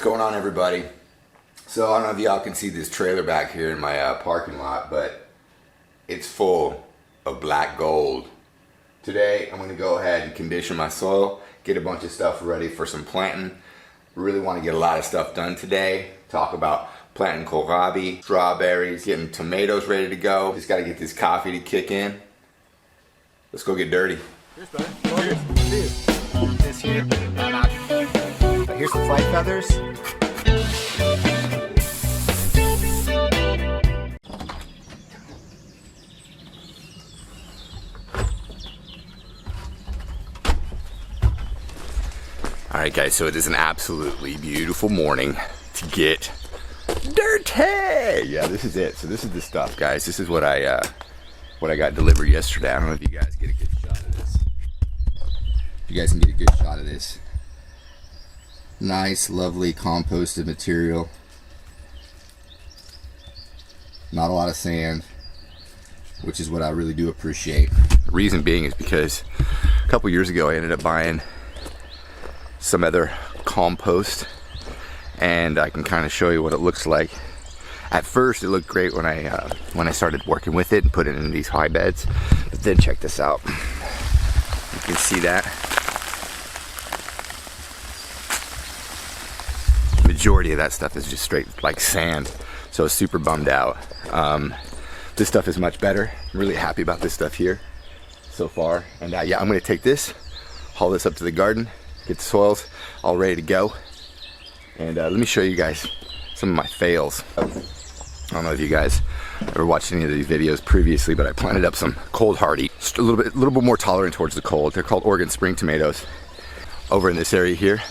Going on, everybody? So I don't know if y'all can see this trailer back here in my parking lot, but it's full of black gold. Today I'm going to go ahead and condition my soil, get a bunch of stuff ready for some planting. Really want to get a lot of stuff done today. Talk about planting kohlrabi, strawberries, getting tomatoes ready to go. Just got to get this coffee to kick in. Let's go get dirty. Here's this here. Here's the flight feathers. Alright guys, so it is an absolutely beautiful morning to get dirty! Yeah, this is it. So this is the stuff, guys. This is what I got delivered yesterday. I don't know if you guys get a good shot of this. If you guys can get a good shot of this. Nice, lovely composted material. Not a lot of sand, which is what I really do appreciate. The reason being is because a couple years ago I ended up buying some other compost, and I can kind of show you what it looks like. At first it looked great when I started working with it and put it in these high beds, but then check this out. You can see that majority of that stuff is just straight like sand, so I was super bummed out. This stuff is much better. I'm really happy about this stuff here so far, and yeah, I'm gonna take this, haul this up to the garden, get the soils all ready to go, and let me show you guys some of my fails. I don't know if you guys ever watched any of these videos previously, but I planted up some cold hardy, a little bit more tolerant towards the cold. They're called Oregon spring tomatoes over in this area here.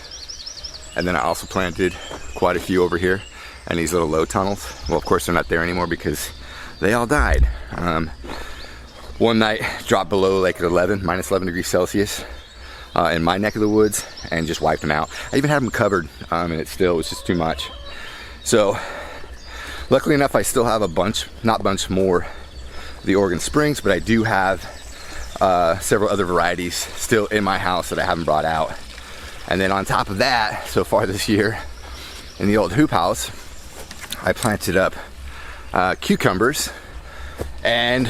And then I also planted quite a few over here and these little low tunnels. Well, of course they're not there anymore because they all died. One night dropped below like minus 11 degrees Celsius in my neck of the woods and just wiped them out. I even had them covered and it still was just too much. So luckily enough, I still have not bunch more of the Oregon Springs, but I do have several other varieties still in my house that I haven't brought out. And then on top of that, so far this year, in the old hoop house, I planted up cucumbers and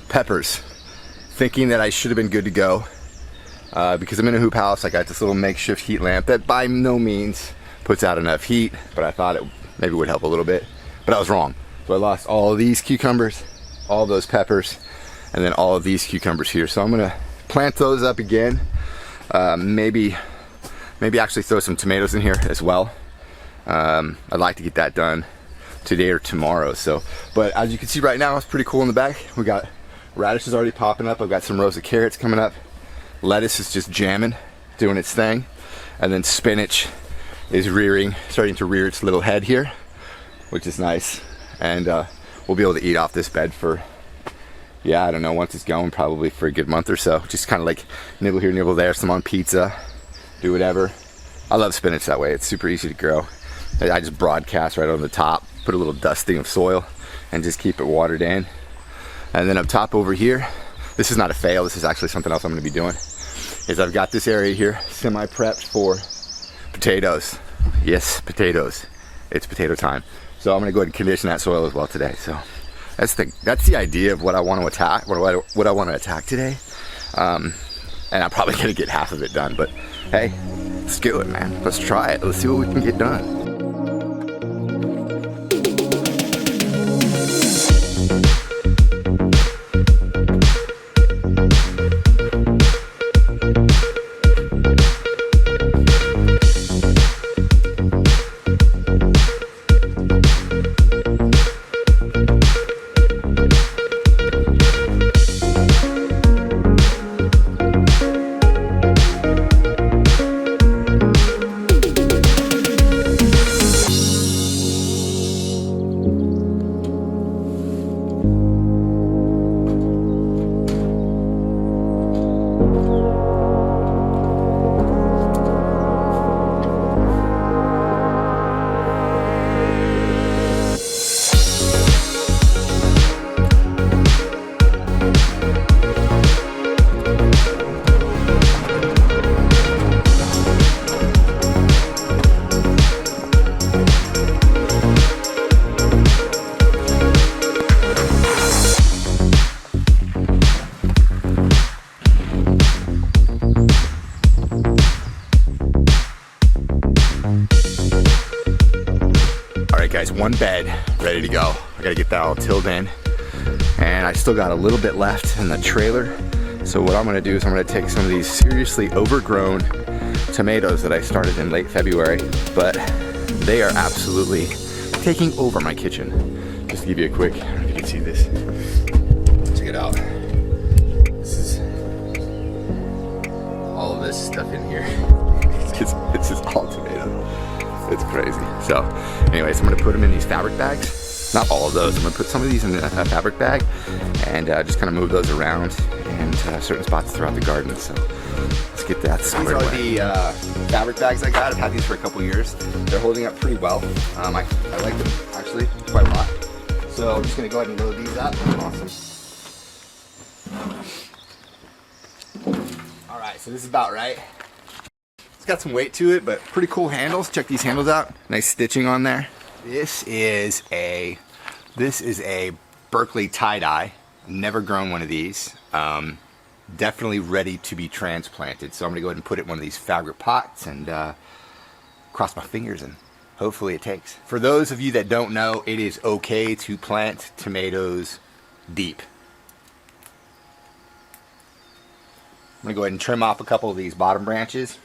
peppers, thinking that I should have been good to go. Because I'm in a hoop house, I got this little makeshift heat lamp that by no means puts out enough heat, but I thought it maybe would help a little bit, but I was wrong. So I lost all of these cucumbers, all those peppers, and then all of these cucumbers here. So I'm gonna plant those up again. Maybe actually throw some tomatoes in here as well. I'd like to get that done today or tomorrow. So, but as you can see right now, it's pretty cool in the back. We got radishes already popping up. I've got some rows of carrots coming up. Lettuce is just jamming, doing its thing. And then spinach is starting to rear its little head here, which is nice. And we'll be able to eat off this bed for, yeah, I don't know, once it's going, probably for a good month or so. Just kind of like nibble here, nibble there, some on pizza, do whatever. I love spinach that way. It's super easy to grow. I just broadcast right on the top, put a little dusting of soil, and just keep it watered in. And then up top over here, this is not a fail, this is actually something else I'm gonna be doing, is I've got this area here semi-prepped for potatoes. Yes, potatoes. It's potato time. So I'm gonna go ahead and condition that soil as well today. So that's the idea of what I want to attack, what I want to attack today. And I'm probably gonna get half of it done, but hey, let's do it, man. Let's try it. Let's see what we can get done. guys, one bed ready to go. I gotta get that all tilled in. And I still got a little bit left in the trailer. So what I'm gonna do is I'm gonna take some of these seriously overgrown tomatoes that I started in late February, but they are absolutely taking over my kitchen. Just to give you a quick, I don't know if you can see this. Check it out. This is all of this stuff in here. It's just all tomato. It's crazy. So anyways, I'm gonna put them in these fabric bags. Not all of those. I'm gonna put some of these in a fabric bag and just kind of move those around in certain spots throughout the garden. So let's get that squared away. These are the fabric bags I got. I've had these for a couple years. They're holding up pretty well. I like them actually quite a lot. So I'm just gonna go ahead and load these up. Awesome. All right, so this is about right. It's got some weight to it, but pretty cool handles. Check these handles out. Nice stitching on there. This is a Berkeley tie-dye. Never grown one of these. Definitely ready to be transplanted. So I'm gonna go ahead and put it in one of these fabric pots and cross my fingers and hopefully it takes. For those of you that don't know, it is okay to plant tomatoes deep. I'm gonna go ahead and trim off a couple of these bottom branches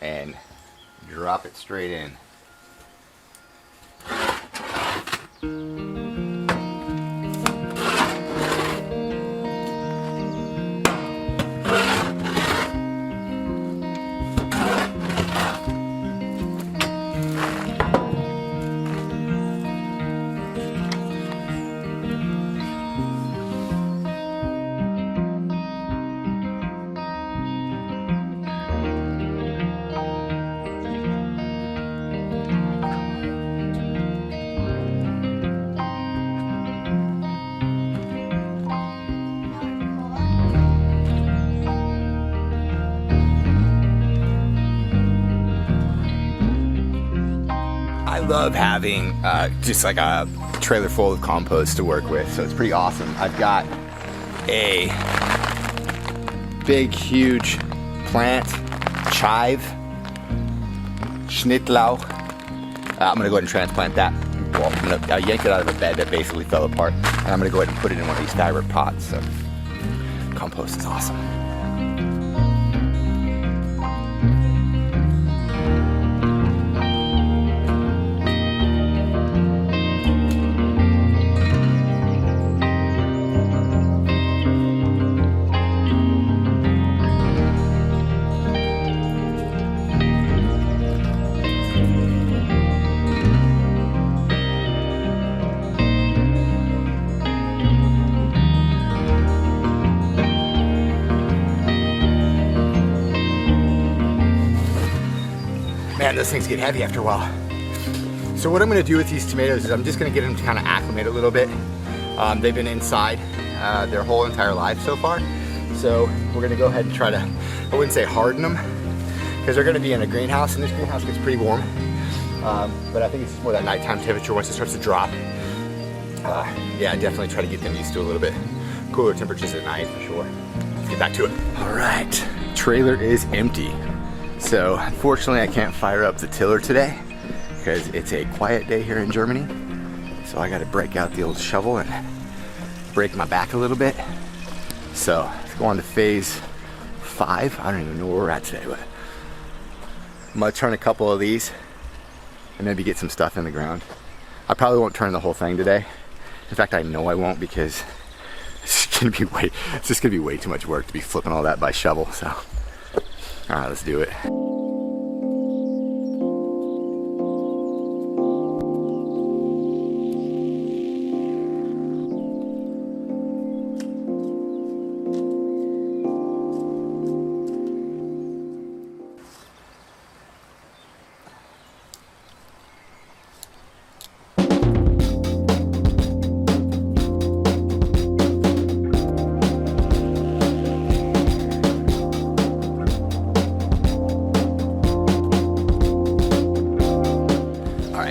and drop it straight in. I love having just like a trailer full of compost to work with, so it's pretty awesome. I've got a big, huge plant, chive, Schnittlauch. I'm gonna go ahead and transplant that. Well, I'm gonna yank it out of a bed that basically fell apart, and I'm gonna go ahead and put it in one of these fabric pots. So compost is awesome. Man, those things get heavy after a while. So what I'm gonna do with these tomatoes is I'm just gonna get them to kind of acclimate a little bit. They've been inside their whole entire life so far. So we're gonna go ahead and try to, I wouldn't say harden them, because they're gonna be in a greenhouse, and this greenhouse gets pretty warm. But I think it's just more that nighttime temperature once it starts to drop. Yeah, definitely try to get them used to a little bit cooler temperatures at night for sure. Let's get back to it. All right, trailer is empty. So unfortunately I can't fire up the tiller today because it's a quiet day here in Germany. So I gotta break out the old shovel and break my back a little bit. So let's go on to phase 5. I don't even know where we're at today, but I'm gonna turn a couple of these and maybe get some stuff in the ground. I probably won't turn the whole thing today. In fact, I know I won't, because it's just gonna be way too much work to be flipping all that by shovel. So all right, let's do it.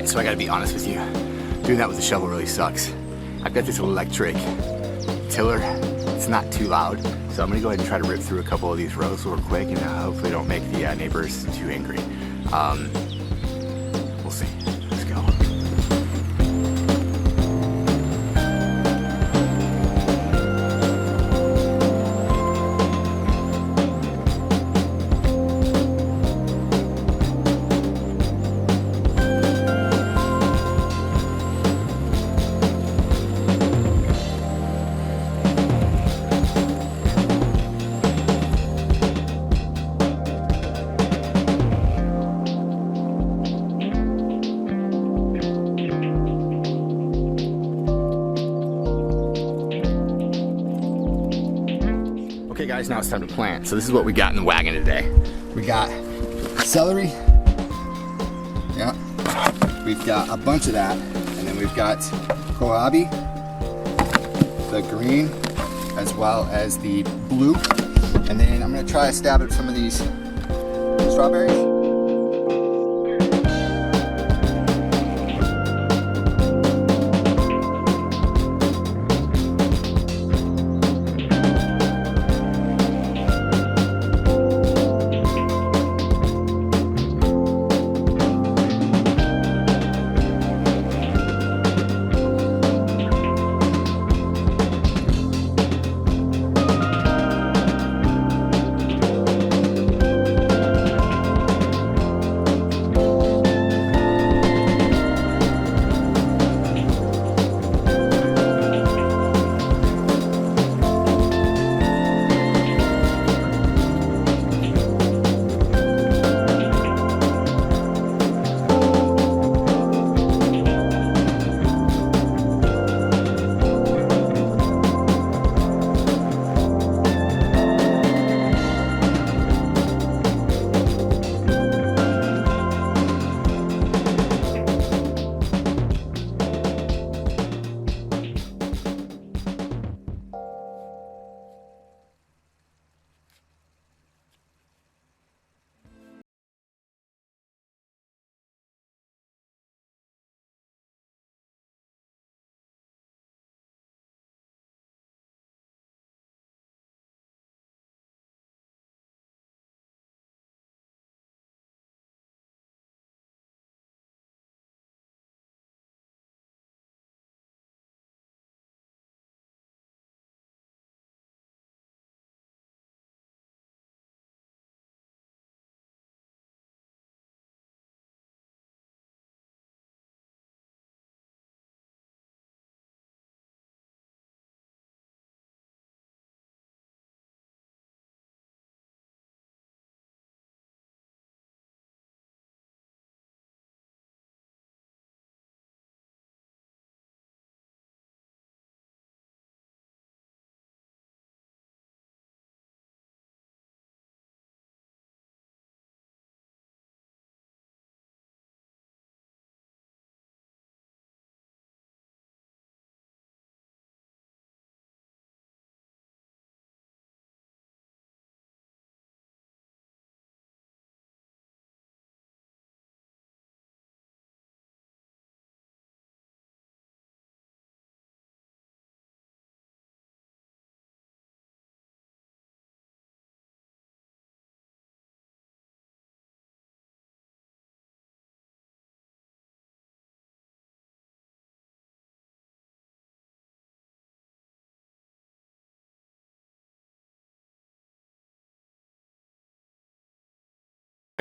So I gotta be honest with you, doing that with a shovel really sucks. I've got this electric tiller, it's not too loud, so I'm gonna go ahead and try to rip through a couple of these rows real quick and hopefully don't make the neighbors too angry. We'll see, let's go. guys, now it's time to plant. So this is what we got in the wagon today. We got celery. Yeah. We've got a bunch of that. And then we've got kohlrabi, the green, as well as the blue. And then I'm gonna try a stab at some of these strawberries.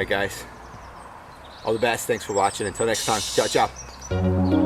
Alright guys, all the best, thanks for watching, until next time, ciao ciao.